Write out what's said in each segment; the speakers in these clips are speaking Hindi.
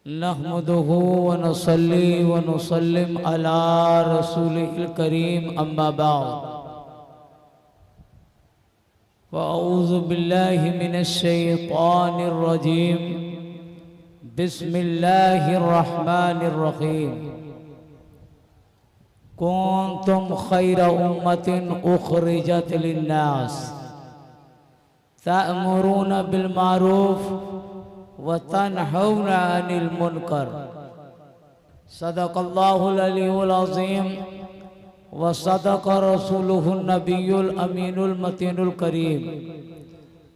नहमदुहु व नसल्ली व नुसल्लिम अला रसूलिल करीम अम्मा बाद फ़अऊज़ु बिल्लाहि मिनश शैतानिर रजीम बिस्मिल्लाहिर रहमानिर रहीम कुन्तुम खैरा उम्मतिन उखरिजत लिन्नास तअमुरूना बिल मारूफ व तनहौना अनिल मुनकर सदक़ल्लाहुल अलीयुल अज़ीम व सदक़ रसूलुहुन नबियुल अमीनुल मतीनुल करीम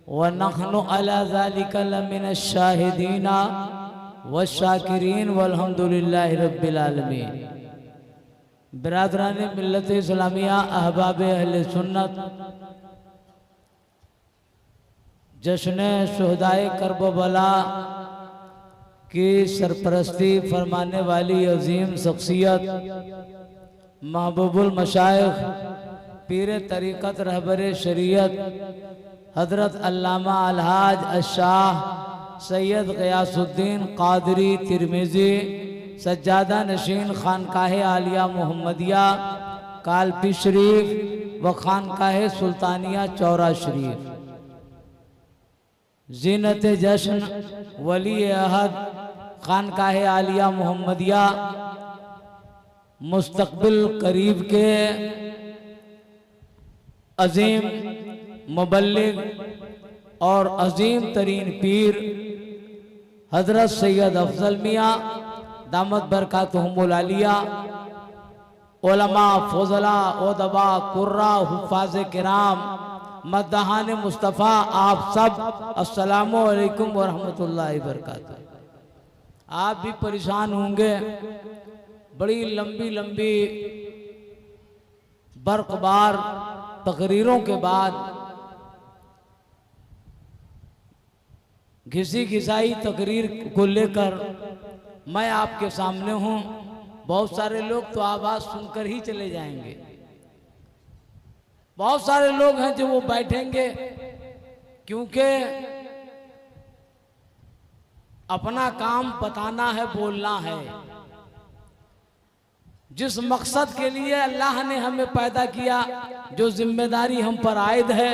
व नहनु अला ज़ालिका लमिनश शाहिदीना व शाकिरीन वल्हम्दुलिल्लाहि रब्बिल आलमीन। बिरादरान मिल्लत इस्लामिया अहबाब अहले सुन्नत, जश्न शुहदाए करबला की सरपरस्ती फरमाने वाली अजीम शख्सियत महबूबुल मशाइख पीर तरीक़त रहबर शरीयत हजरत अल्लामा अलहाज अशाह सैयद ग़ियासुद्दीन क़ादरी तिरमिज़ी सज्जादा नशीन खानकाह आलिया मोहम्मदिया कालपी शरीफ व खानकाह सुल्तानिया चौरा शरीफ ज़ीनत जश्न वली अहद खानकाह आलिया मोहम्मदिया मुस्तक़बिल करीब के अजीम मुबल्लिग और अजीम तरीन पीर हजरत सैयद अफजल मियाँ दामत बरकातुहुमुल आलिया, उलमा फज़ला उदबा कुर्रा हुफ़ाज़ किराम मद्दहान मुस्तफ़ा, आप सब अस्सलामु अलैकुम व रहमतुल्लाहि व बरकातुहू। आप भी परेशान होंगे, बड़ी लंबी लंबी बरक़बार तकरीरों के बाद घिसी घिसाई तकरीर को लेकर मैं आपके सामने हूँ। बहुत सारे लोग तो आवाज़ सुनकर ही चले जाएंगे, बहुत सारे लोग हैं जो वो बैठेंगे, क्योंकि अपना काम बताना है, बोलना है। जिस मकसद के लिए अल्लाह ने हमें पैदा किया, जो जिम्मेदारी हम पर आयद है,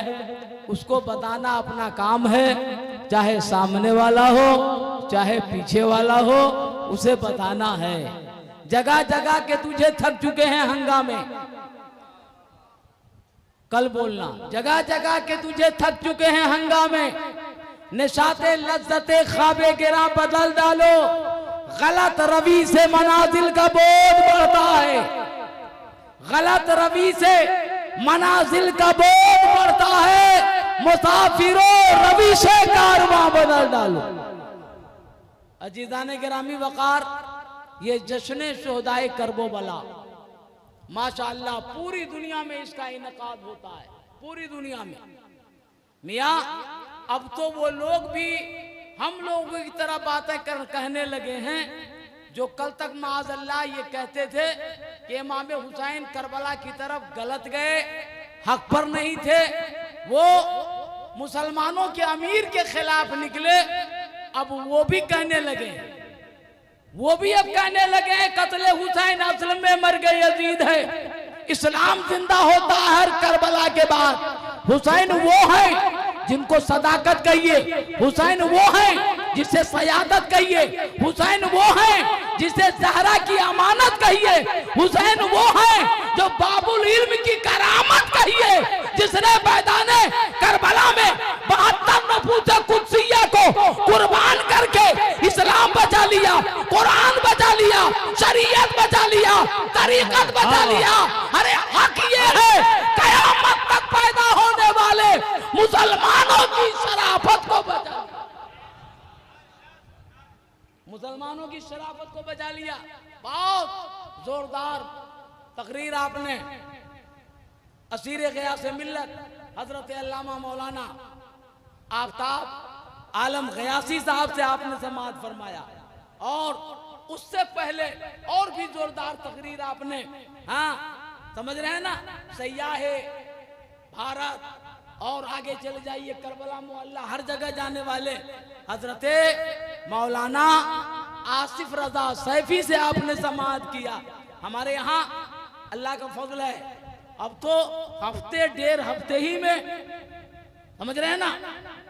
उसको बताना अपना काम है। चाहे सामने वाला हो चाहे पीछे वाला हो, उसे बताना है। जगह जगह के तुझे थक चुके हैं हंगामे, कल बोलना, जगह जगह के तुझे थक चुके हैं हंगामे, निशाते लज्जते ख्वाबे गिरा बदल डालो, गलत रवि से मनाजिल का बोझ बढ़ता है, गलत रवि से मनाजिल का बोझ बढ़ता है। मुसाफिरों रवि से कारवां बदल डालो। अजीज़ाने गिरामी वकार, ये जश्न शुहदाए करबला माशाअल्लाह पूरी दुनिया में इसका इनकाद होता है, पूरी दुनिया में। मियाँ अब तो वो लोग भी हम लोगों की तरह बातें कहने लगे हैं जो कल तक माअज़ल्लाह ये कहते थे कि इमाम हुसैन करबला की तरफ गलत गए, हक पर नहीं थे। वो मुसलमानों के अमीर के खिलाफ निकले, अब वो भी कहने लगे, वो भी अब कहने लगे कत्ले हुसैन असल में मर गए यजीद है, इस्लाम जिंदा होता है हर करबला के बाद। हुसैन वो है जिनको सदाकत कहिए, हुसैन वो है जिसे सयादत कहिए, हुसैन वो है जिसे ज़हरा की अमानत कहिए, हुसैन वो है जो बाबुल इल्म की करामत कहिए, जिसने मैदाने करबला में 72 नफूस कुद्सिया को कुर्बान करके इस्लाम बचा लिया, कुरान बचा लिया, शरीयत बचा लिया, तरीकत बचा लिया। अरे हक ये है कयामत तक पैदा होने वाले मुसलमानों की शराफत को बचा, मुसलमानों की शराफत को बचा लिया। बहुत जोरदार तकरीर आपने असीर ग़ियास मिल्लत हजरत अल्लामा मौलाना आफ्ताब आलम ग़ियासी साहब से आपने समाअत फरमाया, और उससे पहले और भी जोरदार तकरीर आपने, हाँ समझ रहे हैं ना, सयाहे भारत और आगे चले जाइए करबला मोहल्ला, हर जगह जाने वाले हजरत मौलाना आसिफ रजा सैफी से आपने समाअत किया। हमारे यहाँ अल्लाह का फजल है, अब तो हफ्ते डेढ़ हफ्ते ही में, समझ रहे हैं ना,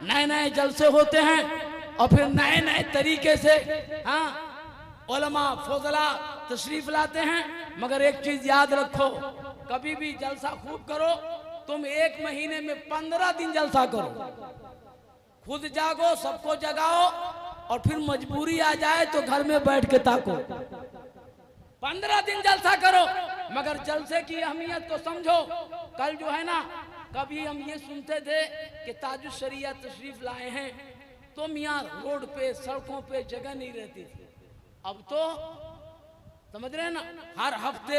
नए नए जलसे होते हैं और फिर नए नए तरीके से हाँ उलमा फजला तशरीफ लाते हैं। मगर एक चीज याद रखो, कभी भी जलसा खूब करो, तुम एक महीने में 15 दिन जलसा करो, खुद जागो, सबको जगाओ, और फिर मजबूरी आ जाए तो घर में बैठ के ताको। 15 दिन जलसा करो, मगर जलसे की अहमियत को समझो। कल जो है ना, कभी हम ये सुनते थे कि ताजुश शरिया तशरीफ लाए हैं, तो मियाँ रोड पे सड़कों पे जगह नहीं रहती थी। अब तो समझ रहे हैं ना, हर हफ्ते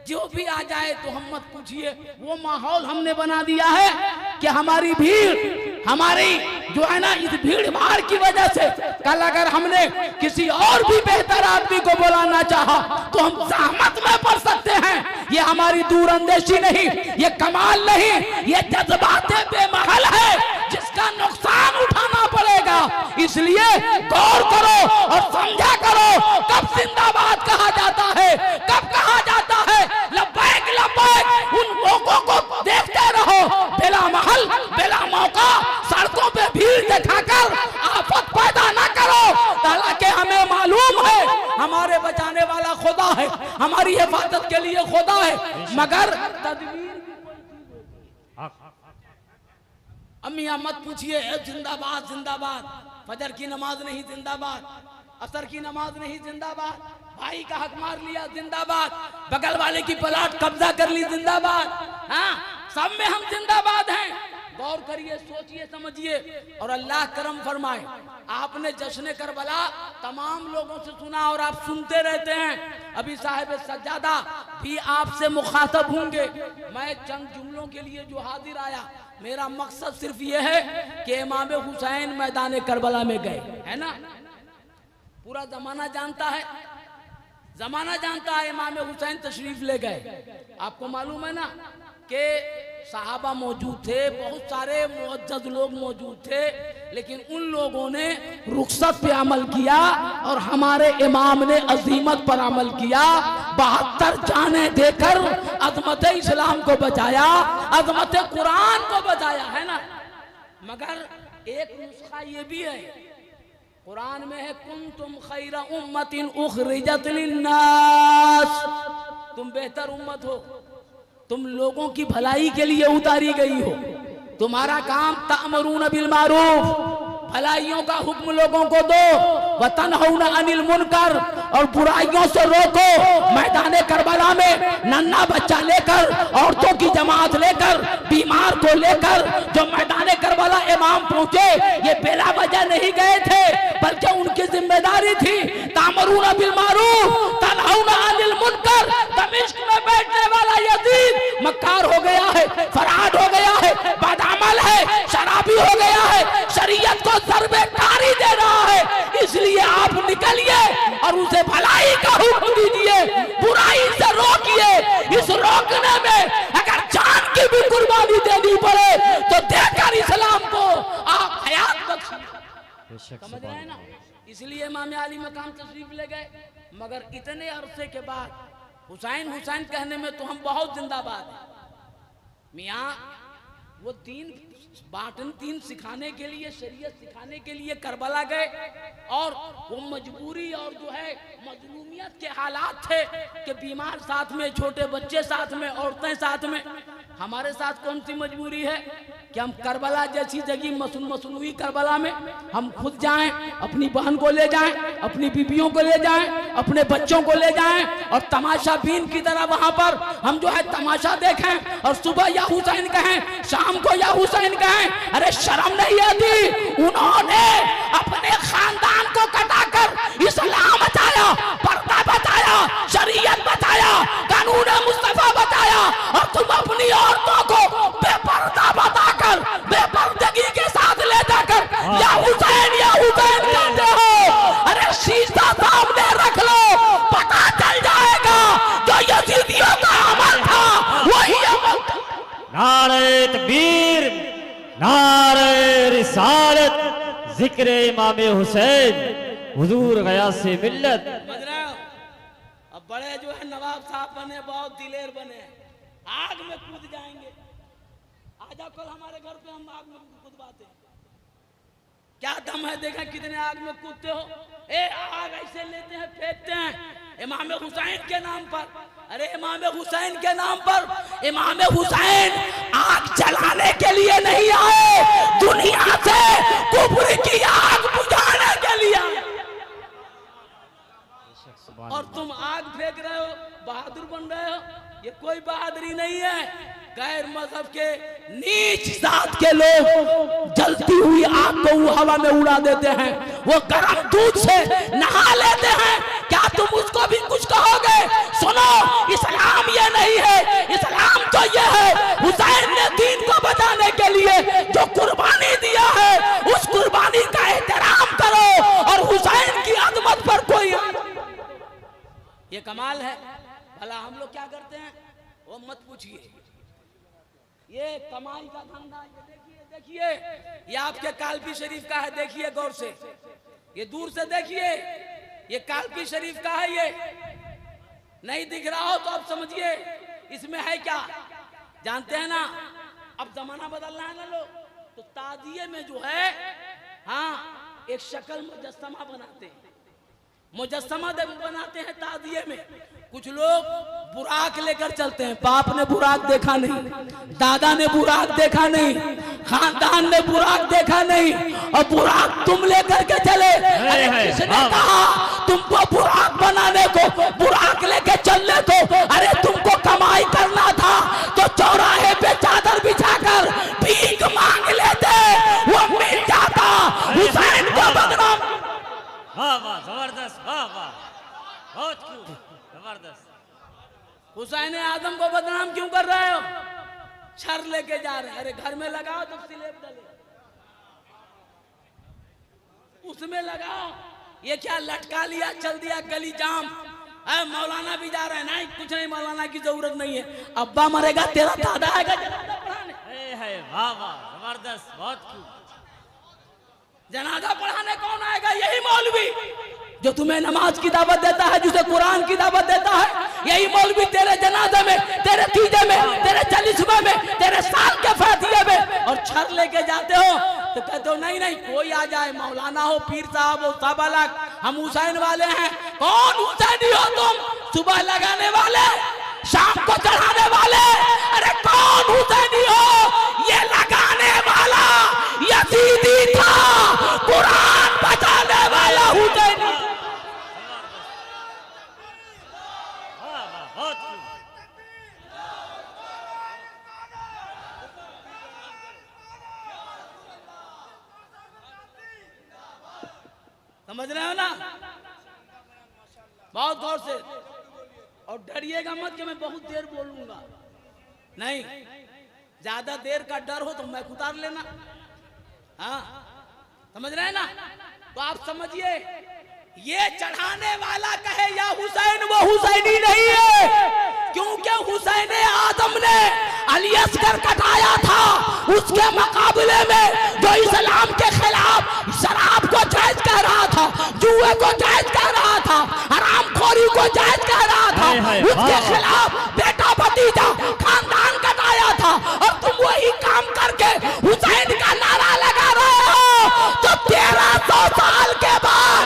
जो भी आ जाए तो हम मत पूछिए, वो माहौल हमने बना दिया है कि हमारी भीड़, हमारी जो है ना, इस भीड़ भाड़ की वजह से कल अगर हमने किसी और भी बेहतर आदमी को बुलाना चाहा तो हम सहमत में पड़ सकते हैं। ये हमारी दूरअंदेशी नहीं, ये कमाल नहीं, ये जज्बाते बेमहल है जिसका नुकसान उठाना पड़ेगा। इसलिए गौर करो और समझा करो, कब जिंदाबाद कहा जाता है, कब कहा जाता है लब्बैक लब्बैक। उन लोगों को देखते रहो, बेला महल बेला मौका सड़कों पे भीड़ दिखाकर आफत पैदा ना करो। हालांकि हमें मालूम है हमारे बचाने वाला खुदा है, हमारी हिफाजत के लिए खुदा है, मगर तदबीर अम्मिया मत पूछिए जिंदाबाद जिंदाबाद, फजर की नमाज नहीं जिंदाबाद, असर की नमाज नहीं जिंदाबाद, भाई का हक मार लिया जिंदाबाद, बगल वाले की प्लाट कब्जा कर ली जिंदाबाद, हाँ सब में हम जिंदाबाद हैं। गौर करिए, सोचिए, समझिए और अल्लाह करम फरमाए। आपने जश्न करबला तमाम लोगों से सुना और आप सुनते रहते हैं। अभी साहिब सज्जादा भी आपसे मुखातब होंगे। मैं चंद जुमलों के लिए जो हाजिर आया, मेरा मकसद सिर्फ ये है कि इमाम हुसैन मैदान करबला में गए, है ना, पूरा जमाना जानता है, जमाना जानता है इमाम हुसैन तशरीफ ले गए। आपको मालूम है ना कि सहाबा मौजूद थे, बहुत सारे मुअज्जज लोग मौजूद थे, लेकिन उन लोगों ने रुखसत पे अमल किया और हमारे इमाम ने अजीमत पर अमल किया। 72 जाने देकर अजमत इस्लाम को बचाया, अजमत कुरान को बचाया, है ना। मगर एक नुस्खा ये भी है, कुरान में है कुंतुम खैरा उम्मतिन उखरिजत लिन्नास, तुम बेहतर उम्मत हो, तुम लोगों की भलाई के लिए उतारी गई हो। तुम्हारा काम तामरून बिल मारूफ, भलाइयों का हुक्म लोगों को दो, व तनहौना अनिल मुनकर, और बुराइयों से रोको। मैदान करबला में नन्हा बच्चा लेकर, औरतों की जमात लेकर, बीमार को लेकर जो मैदान करबला इमाम पहुंचे, ये बेला वजह नहीं गए थे, बल्कि उनकी जिम्मेदारी थी। तामरून बिल मारूफ तनहौना अनिल मुनकर। दमिश्क में बैठने वाला यजीद मक्कार हो गया है, फराड हो गया है, बदअमल है, शराबी हो गया है, शरीयत को ज़रबे कारी दे रहा है। इसलिए आप निकलिए और उसे भलाई का हुक्म दीजिए, बुराई से रोकिए। इस रोकने में अगर जान की भी कुर्बानी देनी पड़े तो देकर इस्लाम को आप हयात बख्शिए। समझ रहे हैं ना। इसलिए इमाम अली मकाम तशरीफ ले गए, मगर इतने अरसे के बाद हुसैन हुसैन कहने में तो हम बहुत जिंदाबाद हैं। मियाँ वो दीन सिखाने के लिए, शरीयत सिखाने के लिए करबला गए, और वो मजबूरी और जो है मजलूमियत के हालात थे कि बीमार साथ में, छोटे बच्चे साथ में, औरतें साथ में। हमारे साथ कौन सी मजबूरी है कि हम करबला जैसी जगह मसनूई करबला में हम खुद जाएं, अपनी बहन को ले जाएं, अपनी बीबियों को ले जाएं, अपने बच्चों को ले जाएं, और तमाशा बीन की तरह वहां पर हम जो है तमाशा देखें, और सुबह या हुसैन कहें, शाम को या हुसैन कहें। अरे शर्म नहीं आती? उन्होंने अपने खानदान को कटाकर इस्लाम बचाया, पर्दा बचाया, शरीयत बचाया, कानून मुस्तफा बचाया, और तुम अपनी औरतों को बेपर्दा बताकर, बेपर्दगी के साथ ले जाकर या हुसैन कहते हो। अरे शीशा सामने रख लो, पता चल जाएगा जो यजीदियों का अमल था वही अमल था। नारे तकबीर, नारे रिसालत, जिक्र इमाम हुसैन हुजूर गया से मिल्लत। समझ रहे हो? अब बड़े जो है नवाब साहब बने, बहुत दिलेर बने, आग में कूद जाएंगे। आ जाओ कल हमारे घर पे, हम आग में कूदवाते हैं। क्या दम है, देखा कितने आग में कूदते हो। ए आग ऐसे लेते हैं, फेंकते हैं इमाम हुसैन के नाम पर। अरे इमाम हुसैन के नाम पर, इमाम हुसैन आग जलाने के लिए नहीं आए, दुनिया से कुफ्र की आग बुझाने के लिए आए। और तुम आग फेंक रहे हो, बहादुर बन रहे हो। ये कोई बहादुरी नहीं है। गैर मजहब के नीच जात के लोग जलती हुई आग को हवा में उड़ा देते हैं, वो गर्म दूध से नहा लेते हैं। क्या तुम उसको भी कुछ कहोगे? सुनो, इस्लाम ये नहीं है। इस्लाम तो ये है, हुसैन ने दीन को बचाने के लिए जो कुर्बानी दिया है, उस कुर्बानी का एहतराम करो और हुसैन की अजमत पर कोई ये कमाल है। भला हम लोग क्या करते हैं वो मत पूछिए। ये कमाई का धंधा, ये देखिए देखिए, ये आपके कालपी शरीफ का है, देखिए गौर से, ये दूर से देखिए, ये कालपी शरीफ का है। ये नहीं दिख रहा हो तो आप समझिए इसमें है क्या। जानते हैं ना, अब जमाना बदलना है ना लोग, तो ताजिए में जो है, हाँ, एक शक्ल मुजस्समा बनाते हैं, मुजस्समा बनाते हैं ताजिए में। कुछ लोग बुराक लेकर चलते हैं। बाप ने बुराक देखा नहीं, दादा ने बुराक देखा नहीं, खानदान ने बुराक देखा नहीं, और बुराक तुम लेकर के चले। अरे किसने कहा तुमको बुराक बनाने को, बुराक लेके चलने को? अरे तुमको कमाई करना था तो चौराहे पे चादर बिछाकर भीख मांग लेते, वो मिल जाता। हुसैन को बदनाम। वाह वाह, जबरदस्त, वाह वाह, बहुत खूब, जबरदस्त। हुसैन आजम को बदनाम क्यों कर रहे हो? छर लेके जा रहे हैं। अरे घर में लगाओ तो स्लेब डले, उसमें लगाओ। ये क्या लटका लिया, चल दिया गली जाम। मौलाना भी जा रहे हैं। नहीं, कुछ नहीं, मौलाना की जरूरत नहीं है। अब्बा मरेगा, तेरा दादा आएगा जनाजा पढ़ाने। वाह वाह, जबरदस्त, बहुत खूब। जनाजा पढ़ाने कौन आएगा? यही मौलवी जो तुम्हें नमाज की दावत देता है, जिसे कुरान की दावत देता है। यही मौलवी तेरे जनाजे में, तेरे तीजे में, तेरे चालीसवें में, तेरे साल के फातिये में, और छर लेके जाते हो तो कहते हो नहीं नहीं, कोई आ जाए, मौलाना हो, पीर साहब हो, सब अलग, हम हुसैन वाले हैं। कौन हुसैनी हो तुम? सुबह लगाने वाले, शाम को चढ़ाने वाले। अरे कौन हुसैनी हो? ये लगाने वाला यजीदी था, कुरान बचाने वाला हुसैनी। समझ रहे हो ना? बहुत गौर से, और डरिएगा मत कि मैं बहुत देर बोलूंगा। नहीं, ज्यादा देर का डर हो तो मैं उतार लेना। हाँ, समझ रहे हैं ना? तो आप समझिए, ये चढ़ाने वाला कहे या हुसैन, वो हुसैनी नहीं है। क्योंकि हुसैन आजम ने अली असगर कटाया था। उसके मुकाबले में जो इस्लाम के खिलाफ शराब को जायज कह रहा था, जुए को जायज कह रहा था, हरामखोरी को जायज कह रहा था, उसके खिलाफ बेटा भतीजा खानदान कटाया था। और तुम वही काम करके हुसैन का नारा लगा रहे हो। तो 1300 साल के बाद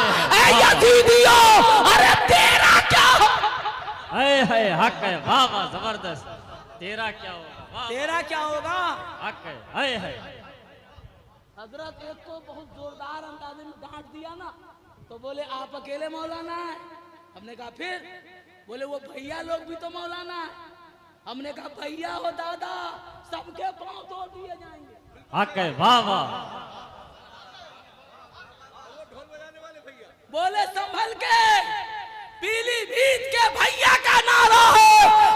यजीदियो, अरे तेरा क्या हो? है हक है, वाह वाह, जबरदस्त। तेरा क्या होगा? तेरा क्या होगा? हक है। हजरत एक को बहुत जोरदार अंदाजे में डांट दिया ना, तो बोले आप अकेले मौलाना है। हमने कहा फिर? बोले वो भैया लोग भी तो मौलाना है। हमने कहा भैया हो दादा, सबके पांव तोड़ दिए जाएंगे। हक है, वाह वाह। बोले संभल के, पीलीभीत के भैया का नारा हो,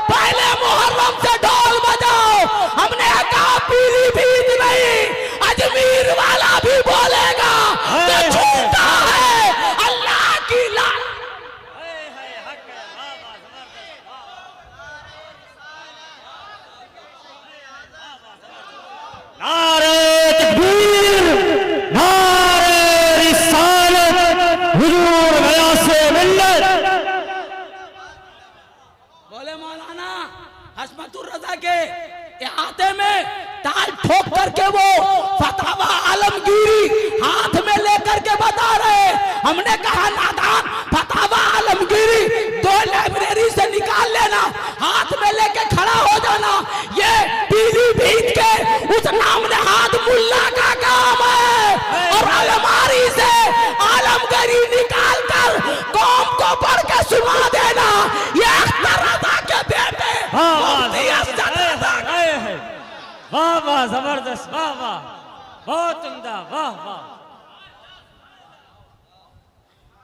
पहले मुहर्रम से ढोल बजाओ। हमने कहा पीलीभीत नहीं, अजमेर वाला भी बोलेगा तो झूठा है, अल्लाह की लान। नारे तकबीर, नारे रिसालत, हुजूर करके वो फतवा आलमगीरी हाथ में लेकर के बता रहे। हमने कहा नादान, फतवा आलमगीरी 2 लाइब्रेरी से निकाल लेना, हाथ में लेके खड़ा हो जाना। ये पीलीभीत के उस नामने हाथ मुल्ला का काम है, और अलमारी से आलमगीरी निकाल कर कौम को पढ़ के सुना देना। ये अख्तर रजा के बेटे वाह वाह, जबरदस्त, वाह वाह, बहुत उम्दा, वाह वाह।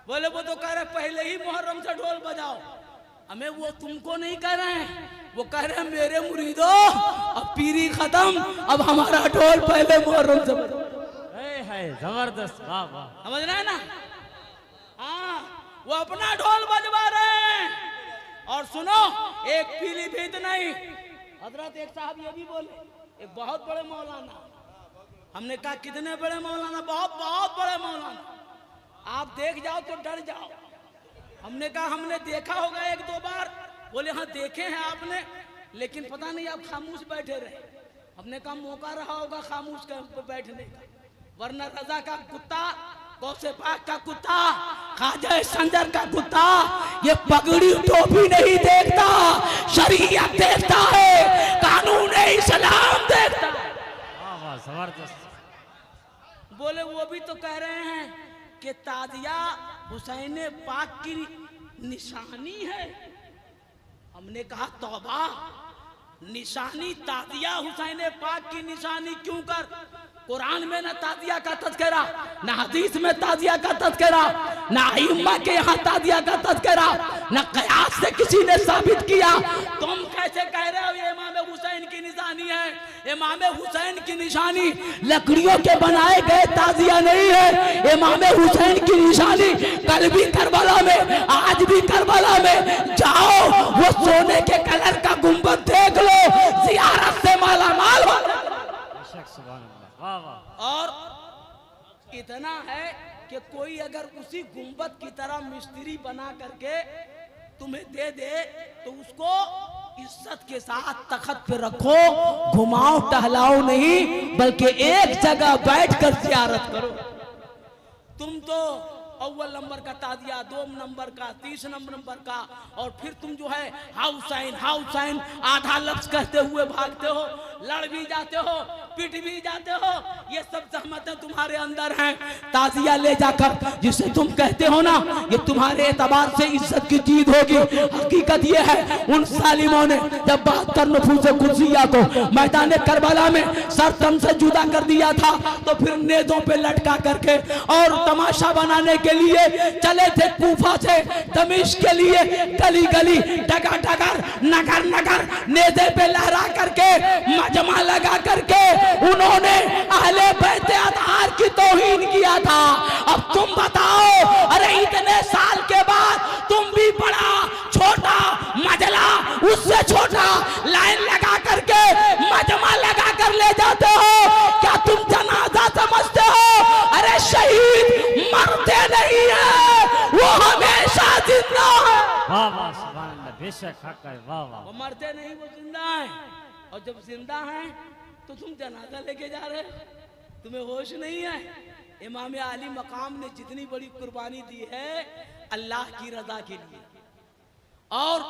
बोले वो तो कह रहे पहले ही मुहर्रम से ढोल बजाओ। हमें वो तुमको नहीं कह रहे हैं, वो कह रहे हैं मेरे मुरीदो अब पीरी खत्म, अब हमारा ढोल पहले मुहर्रम से बजाओ। है जबरदस्त, वाह वाह, समझ रहे हैं ना? हाँ, वो अपना ढोल बजवा रहे हैं। और सुनो, एक पीलीभीत नहीं, हजरत एक साहब ये भी बोले, एक बहुत बड़े मौलाना, हमने कहा कितने बड़े मौलाना? बहुत बहुत बड़े मौलाना, आप देख जाओ तो डर जाओ। हमने कहा हमने देखा होगा 1-2 बार। बोले हाँ देखे हैं आपने, लेकिन पता नहीं आप खामोश बैठे रहे। हमने कहा मौका रहा होगा खामोश बैठने का, वरना रजा का कुत्ता, गौसे पाक का कुत्ता, ख्वाजा संजर का कुत्ता ये पगड़ी टोपी नहीं देखता, शरीयत देखता है, कानून इस्लाम देखता है। जबरदस्त। बोले वो भी तो कह रहे हैं कि ताजिया हुसैन पाक की निशानी है। हमने कहा तौबा, निशानी ताजिया हुसैन पाक की निशानी क्यों कर? कुरान में न ताजिया का तज़किरा, न हदीस में ताजिया का तज़किरा, न अइम्मा के यहाँ ताजिया का तज़किरा, न क़यास से किसी ने साबित किया। तुम कैसे कह रहे हो ये इमाम हुसैन की निशानी है? इमाम हुसैन की निशानी लकड़ियों के बनाए गए ताजिया नहीं है। इमाम हुसैन की निशानी कल भी करबला में, आज भी करबला में जाओ, वो सोने के कलर का गुंबद देख लो, ज़ियारत से माला माल हो। और इतना है कि कोई अगर उसी गुंबद की तरह मिस्त्री बना करके तुम्हें दे दे तो उसको इज्जत के साथ तख्त पे रखो, घुमाओ टहलाओ नहीं, बल्कि एक जगह बैठकर ज़ियारत करो। तुम तो अव्वल नंबर का ताजिया, 2 नंबर का, 3 नंबर का, और फिर तुम जो है हाउसाइन आधा लफ्ज कहते हुए भागते हो, लड़ भी जाते हो, पिट भी जाते हो। ये सब सहमतें तुम्हारे अंदर हैं। ताजिया ले जाकर जिसे तुम कहते हो ना, ये तुम्हारे एतबार से इज्जत की चीज होगी। हकीकत ये है उन सालिमों ने जब 72 नफूस कुर्सिया को मैदान करबला में सर तन से जुदा कर दिया था, तो फिर नेज़ों पे लटका करके और तमाशा बनाने के लिए चले थे कूफा से दमिश्क के लिए। गली गली, डगर डगर, नगर नगर नेज़े पे लहरा करके, मजमा लगा करके उन्होंने अहले बैत अतहार की तौहीन किया था। अब तुम बताओ, अरे इतने साल के बाद तुम भी बड़ा छोटा मजला, उससे छोटा लाइन लगा करके, मजमा लगा कर ले जाते हो। क्या तुम जनाजा समझते हो? अरे शहीद मरते नहीं है, वो हमेशा जिंदा है। वाह वाह, सुभान अल्लाह, बेशक हक है, वाह वाह। वो मरते नहीं, वो जिंदा है। और जब जिंदा है तो तुम जनाजा लेके जा रहे, तुम्हें होश नहीं है? इमाम आली मकाम ने जितनी बड़ी कुर्बानी दी है अल्लाह की रजा के लिए, और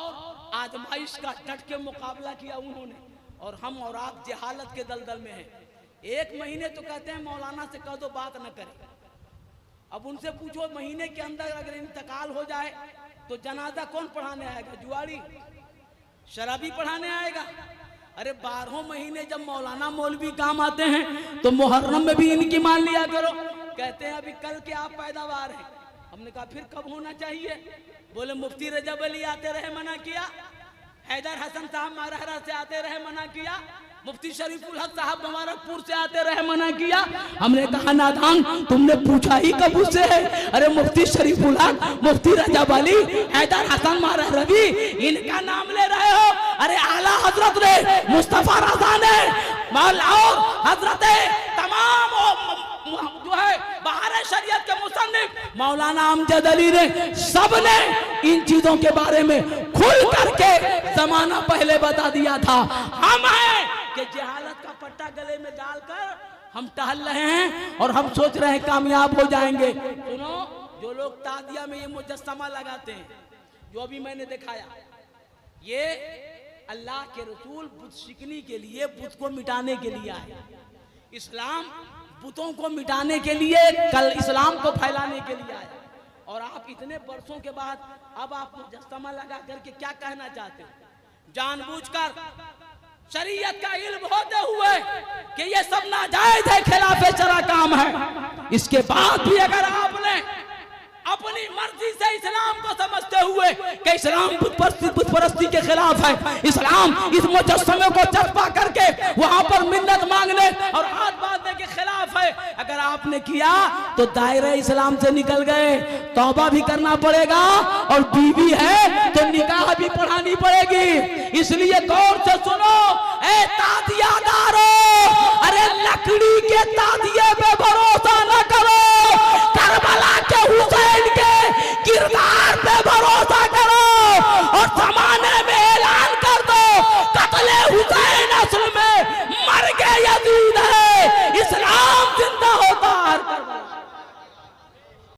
आजमाइश का डट के मुकाबला किया उन्होंने, और हम और आप जहालत के दलदल में हैं। 1 महीने तो कहते हैं मौलाना से कह दो बात न करें। अब उनसे पूछो महीने के अंदर अगर इंतकाल हो जाए तो जनाजा कौन पढ़ाने आएगा? जुआरी, शराबी पढ़ाने आएगा? अरे 12 महीने जब मौलाना मौलवी काम आते हैं तो मुहर्रम में भी इनकी मान लिया करो। कहते हैं अभी कल के आप पैदावार हैं। हमने कहा फिर कब होना चाहिए? बोले मुफ्ती रजब अली आते रहे मना किया, हैदर हसन साहब मारहरा से आते रहे मना किया, मुफ्ती शरीफुल हक साहब मुबारकपुर से आते रहे मना किया। हमने कहा नादान, तुमने पूछा ही कब उससे है? अरे मुफ्ती शरीफुल हक, मुफ्ती रजब अली, हैदर हसन मारहरवी, इनका नाम ले रहे हो? अरे आला हजरत ने, मुस्तफा रजा ने, और हजरत तमाम जो है बहार शरीयत के मुसन्निफ मौलाना अमजद अली ने, सब ने इन चीजों के बारे में खुल करके जमाना पहले बता दिया था। हम हैं कि जहालत का पट्टा गले गले में डालकर हम टहल रहे हैं और हम सोच रहे हैं कामयाब हो जाएंगे। सुनो, जो लोग तादिया में ये मुजस्समा लगाते हैं, जो अभी मैंने दिखाया, ये अल्लाह के रसूल बुत शिकनी के लिए, बुत को मिटाने के लिए आए। इस्लाम बुतों को मिटाने के लिए, कल इस्लाम को फैलाने के लिए आया। और आप इतने वर्षों के बाद अब आप मुजस्समा लगा करके क्या कहना चाहते हो? जानबूझकर शरीयत का इल्म होते हुए कि ये सब नाजायज है, खिलाफे शरा काम है, इसके बाद भी अगर आपने अपनी मर्जी से इस्लाम को समझते हुए कि इस्लाम बुत परस्ती के खिलाफ है, इस्लाम इस मुजस्समे को चस्पा करके वहां पर मिन्नत मांगने और हाथ बांधने के खिलाफ है, अगर आपने किया तो दायरे इस्लाम से निकल गए। तौबा भी करना पड़ेगा और बीवी है तो निकाह भी पढ़ानी पड़ेगी। इसलिए गौर से सुनो,